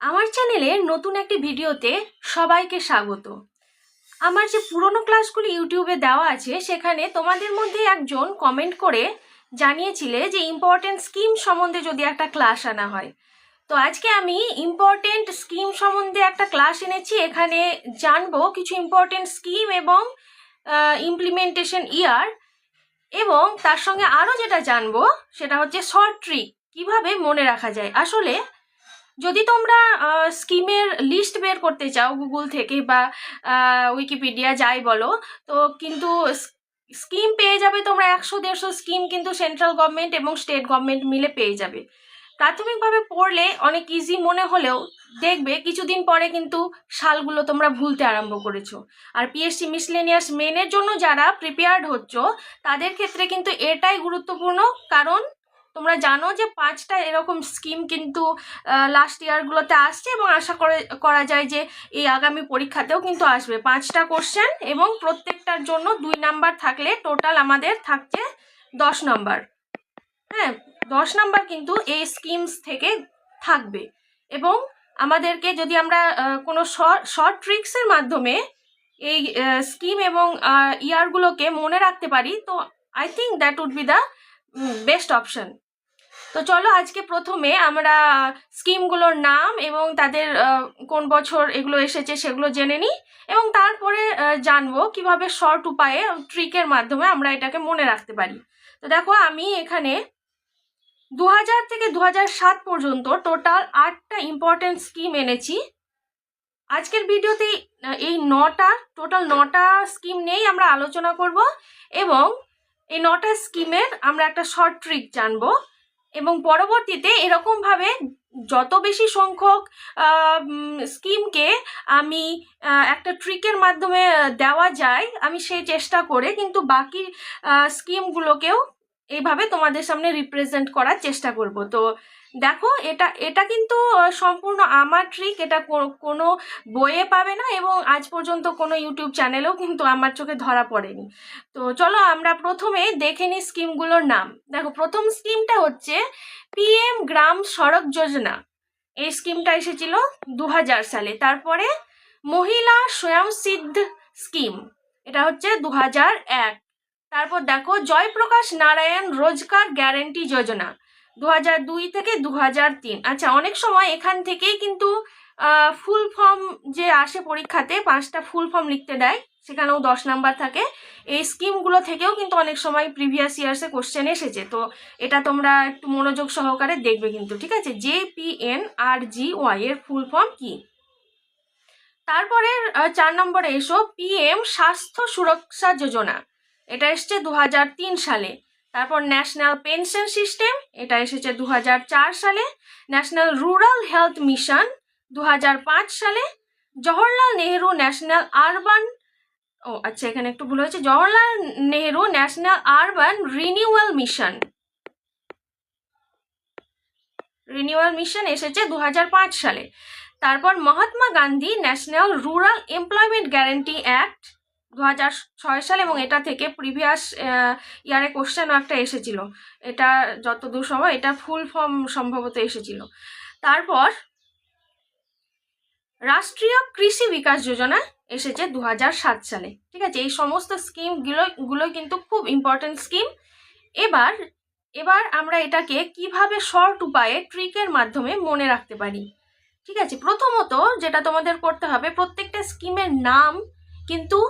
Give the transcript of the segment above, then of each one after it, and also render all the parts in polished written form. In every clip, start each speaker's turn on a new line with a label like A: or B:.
A: আমার চ্যানেলের নতুন একটি ভিডিওতে সবাইকে স্বাগত। আমার যে পুরনো ক্লাসগুলি ইউটিউবে দেওয়া আছে সেখানে তোমাদের মধ্যে একজন কমেন্ট করে জানিয়েছিলে যে ইম্পর্টেন্ট স্কিম সম্বন্ধে যদি একটা ক্লাস আনা হয়। তো আজকে আমি ইম্পর্টেন্ট স্কিম সম্বন্ধে একটা ক্লাস এনেছি। এখানে জানবো কিছু ইম্পর্টেন্ট স্কিম এবং ইমপ্লিমেন্টেশন ইয়ার, এবং তার সঙ্গে আরও যেটা জানবো সেটা হচ্ছে শর্ট ট্রিক, কিভাবে মনে রাখা যায়। আসলে যদি তোমরা স্কিমের লিস্ট বের করতে চাও গুগল থেকে বা উইকিপিডিয়া যাই বলো, তো কিন্তু স্কিম পেয়ে যাবে তোমরা 100-150 স্কিম কিন্তু সেন্ট্রাল গভর্নমেন্ট এবং স্টেট গভর্নমেন্ট মিলে পেয়ে যাবে। প্রাথমিকভাবে পড়লে অনেক ইজি মনে হলেও দেখবে কিছুদিন পরে কিন্তু সালগুলো তোমরা ভুলতে আরম্ভ করেছো। আর পিএসসি মিসলেনিয়াস মেনের জন্য যারা প্রিপেয়ার্ড হচ্ছ তাদের ক্ষেত্রে কিন্তু এটাই গুরুত্বপূর্ণ, কারণ তোমরা জানো যে 5টা এরকম স্কিম কিন্তু লাস্ট ইয়ারগুলোতে আসছে এবং আশা করা যায় যে এই আগামী পরীক্ষাতেও কিন্তু আসবে। 5টা কোশ্চেন এবং প্রত্যেকটার জন্য 2 নাম্বার থাকলে টোটাল আমাদের থাকছে 10 নাম্বার। হ্যাঁ, 10 নাম্বার কিন্তু এই স্কিমস থেকে থাকবে, এবং আমাদেরকে যদি আমরা কোনো শর্ট ট্রিক্সের মাধ্যমে এই স্কিম এবং ইয়ারগুলোকে মনে রাখতে পারি, তো I think that would be the best option. তো চলো আজকে প্রথমে আমরা স্কিমগুলোর নাম এবং তাদের কোন বছর এগুলো এসেছে সেগুলো জেনে নিই, এবং তারপরে জানবো কিভাবে শর্ট উপায়ে ট্রিকের মাধ্যমে আমরা এটাকে মনে রাখতে পারি। তো দেখো, আমি এখানে 2000 থেকে 2007 পর্যন্ত টোটাল 8টা ইম্পর্টেন্ট স্কিম এনেছি। আজকের ভিডিওতে এই টোটাল 9টা স্কিম নিয়েই আমরা আলোচনা করব, এবং এই 9টা স্কিমের আমরা একটা শর্ট ট্রিক জানবো, এবং পরবর্তীতে এরকমভাবে যত বেশি সংখ্যক স্কিমকে আমি একটা ট্রিকের মাধ্যমে দেওয়া যায় আমি সেই চেষ্টা করে কিন্তু বাকি স্কিমগুলোকেও এইভাবে তোমাদের সামনে রিপ্রেজেন্ট করার চেষ্টা করব। তো দেখো, এটা কিন্তু সম্পূর্ণ আমার ট্রিক, এটা কোনো বইয়ে পাবে না এবং আজ পর্যন্ত কোনো ইউটিউব চ্যানেলেও কিন্তু আমার চোখে ধরা পড়েনি। তো চলো আমরা প্রথমে দেখে নিই স্কিমগুলোর নাম। দেখো, প্রথম স্কিমটা হচ্ছে পিএম গ্রাম সড়ক যোজনা। এই স্কিমটা এসেছিল 2000 সালে। তারপরে মহিলা স্বয়ং সিদ্ধ স্কিম, এটা হচ্ছে 2001। তারপর দেখো জয়প্রকাশ নারায়ণ রোজগার গ্যারেন্টি যোজনা, 2002 থেকে 2003। আচ্ছা, অনেক সময় এখান থেকেই কিন্তু ফুল ফর্ম যে আসে পরীক্ষাতে 5টা ফুল ফর্ম লিখতে দেয়, সেখানেও 10 নাম্বার থাকে। এই স্কিমগুলো থেকেও কিন্তু অনেক সময় প্রিভিয়াস ইয়ার্সে কোশ্চেন এসেছে, তো এটা তোমরা একটু মনোযোগ সহকারে দেখবে কিন্তু, ঠিক আছে। JPNRGY এর ফুল ফর্ম কি। তারপরে 4 নম্বরে এসো পিএম স্বাস্থ্য সুরক্ষা যোজনা, এটা এসছে 2003 সালে। তারপর ন্যাশনাল পেনশন সিস্টেম, এটা এসেছে 2004 সালে। ন্যাশনাল রুরাল হেলথ মিশন 2005 সালে। জওহরলাল নেহেরু ন্যাশনাল আরবান, আচ্ছা এখানে একটু ভুল হয়েছে, Jawaharlal Nehru national urban renewal mission এসেছে 2005 সালে। তারপর Mahatma Gandhi national rural employment guarantee act 2006 সালে, এবং এটা থেকে প্রিভিয়াস ইয়ারে কোশ্চেনও একটা এসেছিল, এটা যতদূর সময় এটা ফুল ফর্ম সম্ভবত এসেছিল। তারপর রাষ্ট্রীয় কৃষি বিকাশ যোজনা এসেছে 2007 সালে, ঠিক আছে। এই সমস্ত স্কিমগুলো কিন্তু খুব ইম্পর্টেন্ট স্কিম। এবার আমরা এটাকে কিভাবে শর্ট উপায়ে ট্রিকের মাধ্যমে মনে রাখতে পারি, ঠিক আছে। প্রথমত যেটা তোমাদের করতে হবে, প্রত্যেকটা স্কিমের নাম কিন্তু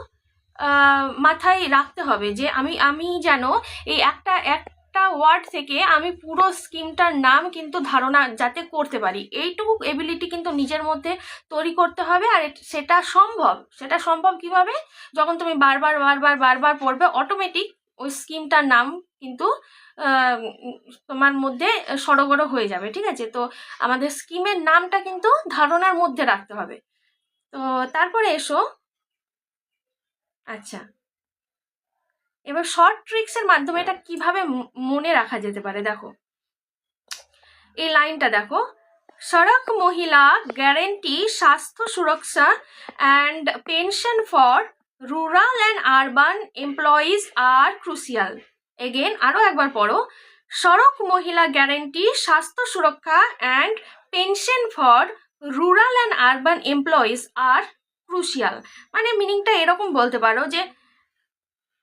A: মাথায় রাখতে হবে, যে আমি যেন এই একটা ওয়ার্ড থেকে আমি পুরো স্কিমটার নাম কিন্তু ধারণা যাতে করতে পারি, এইটুকু এবিলিটি কিন্তু নিজের মধ্যে তৈরি করতে হবে। আর সেটা সম্ভব কিভাবে, যখন তুমি বারবার পড়বে, অটোমেটিক ওই স্কিমটার নাম কিন্তু তোমার মধ্যে সড়গড় হয়ে যাবে, ঠিক আছে। তো আমাদের স্কিমের নামটা কিন্তু ধারণার মধ্যে রাখতে হবে। তো তারপরে এসো, আচ্ছা এবার শর্ট ট্রিক্সের মাধ্যমে এটা কিভাবে মনে রাখা যেতে পারে। দেখো এই লাইনটা দেখো, সড়ক মহিলা গ্যারেন্টি স্বাস্থ্য সুরক্ষা and pension for rural and urban employees are crucial. Again আরও একবার পড়ো, সড়ক মহিলা গ্যারেন্টি স্বাস্থ্য সুরক্ষা and pension for rural and urban employees are crucial, মানে মিনিংটা এরকম বলতে পারো যে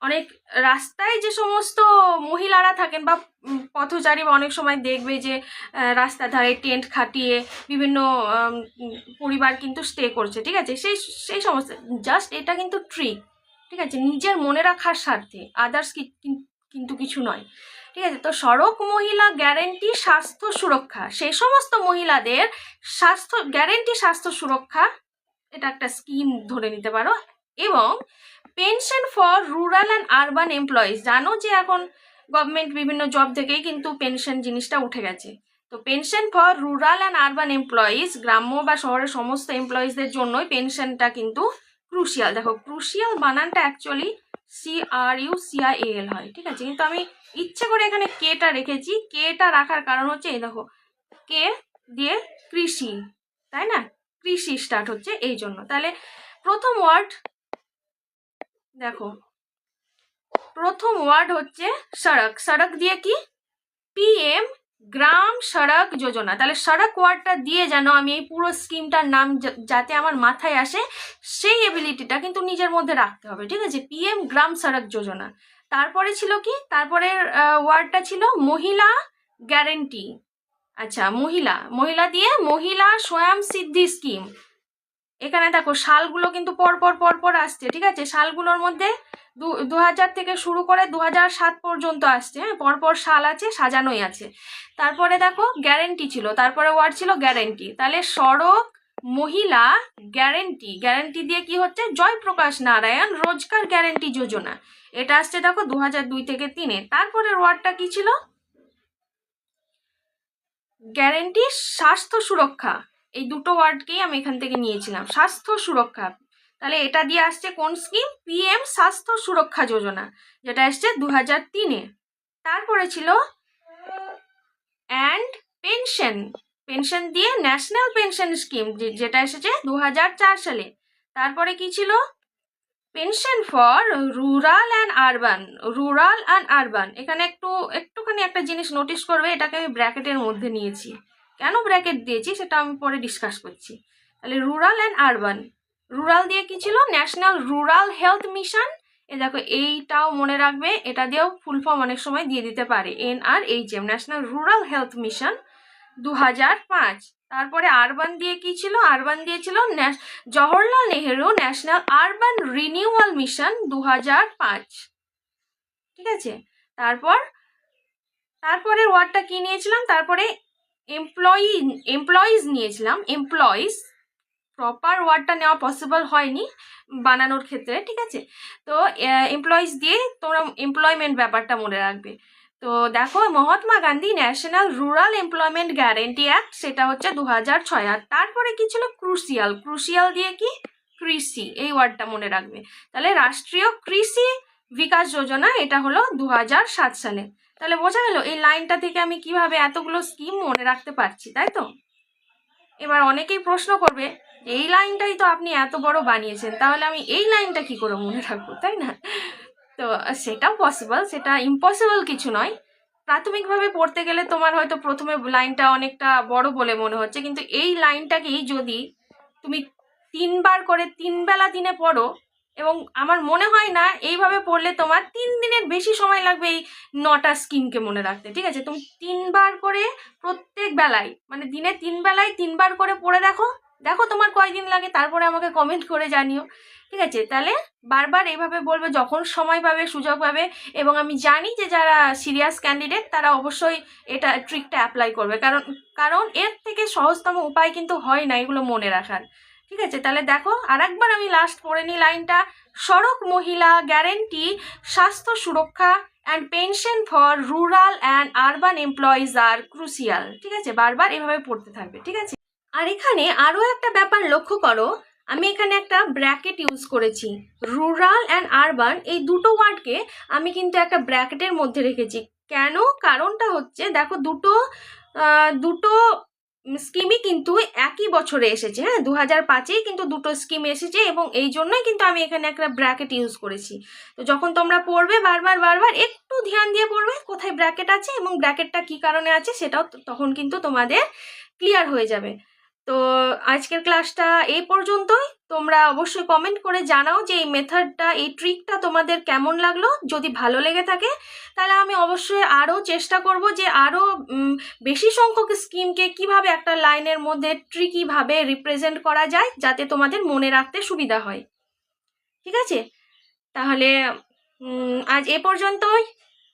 A: অনেক রাস্তায় যে সমস্ত মহিলারা থাকেন বা পথচারী বা অনেক সময় দেখবে যে রাস্তার ধারে টেন্ট খাটিয়ে বিভিন্ন পরিবার কিন্তু স্টে করছে, ঠিক আছে, সেই সেই সমস্ত জাস্ট এটা কিন্তু ট্রিক, ঠিক আছে, নিজের মনে রাখার স্বার্থে, আদার্স কিন্তু কিছু নয়, ঠিক আছে। তো সড়ক মহিলা গ্যারেন্টি স্বাস্থ্য সুরক্ষা, সেই সমস্ত মহিলাদের স্বাস্থ্য গ্যারেন্টি স্বাস্থ্য সুরক্ষা, এটা একটা স্কিম ধরে নিতে পারো। এবং pension for rural and urban employees, জানো যে এখন গভর্নমেন্ট বিভিন্ন জব থেকেই কিন্তু পেনশন জিনিসটা উঠে গেছে। তো pension for rural and urban employees, গ্রাম্য বা শহরের সমস্ত এমপ্লয়িজদের জন্যই পেনশনটা কিন্তু ক্রুশিয়াল। দেখো ক্রুশিয়াল বানানটা অ্যাকচুয়ালি CRUCIAL হয়, ঠিক আছে, কিন্তু আমি ইচ্ছে করে এখানে কেটা রেখেছি। কেটা রাখার কারণ হচ্ছে এই দেখো কে দিয়ে কৃষি, তাই না, কৃষি স্টার্ট হচ্ছে এই জন্য। তাহলে প্রথম ওয়ার্ড দেখো, প্রথম ওয়ার্ড হচ্ছে সড়ক, সড়ক দিয়ে কি PM গ্রাম সড়ক যোজনা। তাহলে সড়ক ওয়ার্ডটা দিয়ে যেন আমি এই পুরো স্কিমটার নাম যাতে আমার মাথায় আসে সেই এবিলিটিটা কিন্তু নিজের মধ্যে রাখতে হবে, ঠিক আছে, PM গ্রাম সড়ক যোজনা। তারপরে ছিল কি, তারপরে ওয়ার্ডটা ছিল মহিলা গ্যারেন্টি। আচ্ছা, মহিলা, মহিলা দিয়ে মহিলা স্বয়ং সিদ্ধি স্কিম। এখানে দেখো সালগুলো কিন্তু পরপর আসছে, ঠিক আছে, সালগুলোর মধ্যে 2000 থেকে শুরু করে 2007 পর্যন্ত আসছে, হ্যাঁ, পরপর সাল আছে, সাজানোই আছে। তারপরে দেখো গ্যারেন্টি ছিল, তারপরে ওয়ার্ড ছিল গ্যারেন্টি। তাহলে সড়ক মহিলা গ্যারেন্টি, গ্যারেন্টি দিয়ে কি হচ্ছে জয়প্রকাশ নারায়ণ রোজগার গ্যারেন্টি যোজনা, এটা আসছে দেখো 2002 থেকে 3-এ। তারপরে ওয়ার্ডটা কি ছিল, গ্যারেন্টি স্বাস্থ্য সুরক্ষা। এই দুটো ওয়ার্ডকেই আমি এখান থেকে নিয়েছিলাম, স্বাস্থ্য সুরক্ষা। তাহলে এটা দিয়ে আসছে কোন স্কিম, PM স্বাস্থ্য সুরক্ষা যোজনা, যেটা আসছে 2003-এ। তারপরে ছিল অ্যান্ড পেনশন, পেনশন দিয়ে ন্যাশনাল পেনশন স্কিম, যেটা এসেছে 2004 সালে। তারপরে কি ছিল, pension for rural and urban, rural and urban. এখানে একটুখানি একটা জিনিস নোটিস করবে, এটাকে আমি ব্র্যাকেটের মধ্যে নিয়েছি, কেন ব্র্যাকেট দিয়েছি সেটা আমি পরে ডিসকাস করছি। তাহলে রুরাল অ্যান্ড আরবান, রুরাল দিয়ে কি ছিল ন্যাশনাল রুরাল হেলথ মিশন। এ দেখো এইটাও মনে রাখবে, এটা দিয়েও ফুল ফর্ম অনেক সময় দিয়ে দিতে পারে, NRHM, national rural health mission 2005। তারপরে আরবান দিয়ে কি ছিল, আরবান দিয়ে ছিল Jawaharlal Nehru national urban renewal mission 2005, ঠিক আছে। তারপরে ওয়ার্ডটা কি নিয়েছিলাম, তারপরে এমপ্লয়িজ নিয়েছিলাম, এমপ্লয়িজ, প্রপার ওয়ার্ডটা নেওয়া পসিবল হয়নি বানানোর ক্ষেত্রে, ঠিক আছে। তো এমপ্লয়িজ দিয়ে তোমরা এমপ্লয়মেন্ট ব্যাপারটা মনে রাখবে। তো দেখো Mahatma Gandhi national rural employment guarantee act, সেটা হচ্ছে 2006। আর তারপরে কি ছিল ক্রুশিয়াল, ক্রুশিয়াল দিয়ে কি কৃষি, এই ওয়ার্ডটা মনে রাখবে। তাহলে রাষ্ট্রীয় কৃষি বিকাশ যোজনা, এটা হলো 2007 সালে। তাহলে বোঝা গেল এই লাইনটা থেকে আমি কিভাবে এতগুলো স্কিম মনে রাখতে পারছি, তাই তো। এবার অনেকেই প্রশ্ন করবে এই লাইনটাই তো আপনি এত বড় বানিয়েছেন, তাহলে আমি এই লাইনটা কি করে মনে রাখবো, তাই না। তো সেটাও পসিবল, সেটা ইম্পসিবল কিছু নয়। প্রাথমিকভাবে পড়তে গেলে তোমার হয়তো প্রথমে লাইনটা অনেকটা বড় বলে মনে হচ্ছে, কিন্তু এই লাইনটাকেই যদি তুমি 3 বার করে 3 বেলা দিনে পড়ো, এবং আমার মনে হয় না এইভাবে পড়লে তোমার 3 দিনের বেশি সময় লাগবে এই 9টা স্কিমকে মনে রাখতে, ঠিক আছে। তুমি 3 বার করে প্রত্যেক বেলায়, মানে দিনে 3 বেলায় 3 বার করে পড়ে দেখো, দেখো তোমার কয়দিন লাগে, তারপরে আমাকে কমেন্ট করে জানিও, ঠিক আছে। তাহলে বারবার এইভাবে বলবে যখন সময় পাবে, সুযোগ পাবে। এবং আমি জানি যে যারা সিরিয়াস ক্যান্ডিডেট তারা অবশ্যই এটা ট্রিকটা অ্যাপ্লাই করবে, কারণ এর থেকে সহজতম উপায় কিন্তু হয় না এগুলো মনে রাখার, ঠিক আছে। তাহলে দেখো আরেকবার আমি লাস্ট পড়ে নিই লাইনটা, সড়ক মহিলা গ্যারেন্টি স্বাস্থ্য সুরক্ষা and pension for rural and urban employees are crucial, ঠিক আছে, বারবার এভাবে পড়তে থাকবে, ঠিক আছে। আর এখানে আরও একটা ব্যাপার লক্ষ্য করো, আমি এখানে একটা ব্র্যাকেট ইউজ করেছি, রুরাল অ্যান্ড আরবান এই দুটো ওয়ার্ডকে আমি কিন্তু একটা ব্র্যাকেটের মধ্যে রেখেছি। কেন, কারণটা হচ্ছে দেখো দুটো স্কিমই কিন্তু একই বছরে এসেছে, হ্যাঁ, 2005-এই কিন্তু দুটো স্কিম এসেছে, এবং এই জন্যই কিন্তু আমি এখানে একটা ব্র্যাকেট ইউজ করেছি। তো যখন তোমরা পড়বে বারবার একটু ধ্যান দিয়ে পড়বে কোথায় ব্র্যাকেট আছে এবং ব্র্যাকেটটা কী কারণে আছে, সেটাও তখন কিন্তু তোমাদের ক্লিয়ার হয়ে যাবে। তো আজকের ক্লাসটা এই পর্যন্তই। তোমরা অবশ্যই কমেন্ট করে জানাও যে এই মেথডটা, এই ট্রিকটা তোমাদের কেমন লাগলো। যদি ভালো লেগে থাকে তাহলে আমি অবশ্যই আরও চেষ্টা করব যে আরও বেশি সংখ্যক স্কিমকে কিভাবে একটা লাইনের মধ্যে ট্রিকিভাবে রিপ্রেজেন্ট করা যায়, যাতে তোমাদের মনে রাখতে সুবিধা হয়। ঠিক আছে, তাহলে আজ এ পর্যন্তই।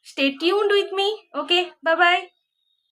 A: Stay tuned with me. Okay, bye bye.